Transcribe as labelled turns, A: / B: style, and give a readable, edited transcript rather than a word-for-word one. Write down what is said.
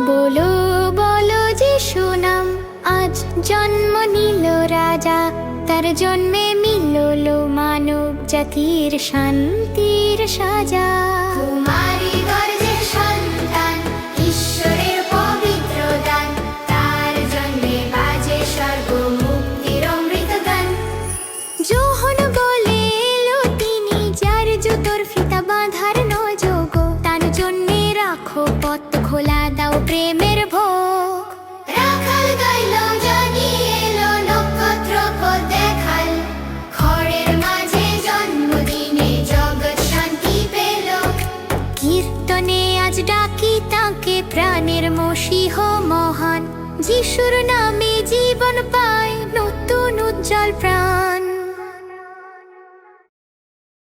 A: বলো বলো যিশু নাম, আজ জন্ম নিল রাজা। তার জন্মে মিলল মানব জাতির শান্তির সাজা। কুমারী গর্জের সন্তান, ঈশ্বরের পবিত্র দান। তার জন্মে বাজে স্বর্গ মুক্তির অমৃত গান। যোহন বলে এলো তিনি, যার জুতোর ফিতা বাঁধার নযোগ। তার জন্যে রাখো পথ খোলা, দাও প্রেমের ভোগ। রাখাল গাইল জানিয়ে এলো, নক্ষত্র পথ দেখাল। খড়ের মাঝে জন্মদিনে জগৎ শান্তি পেল। কীর্তনে আজ ডাকি তাকে, প্রাণের মসীহ মহান। যিশুর নামে জীবন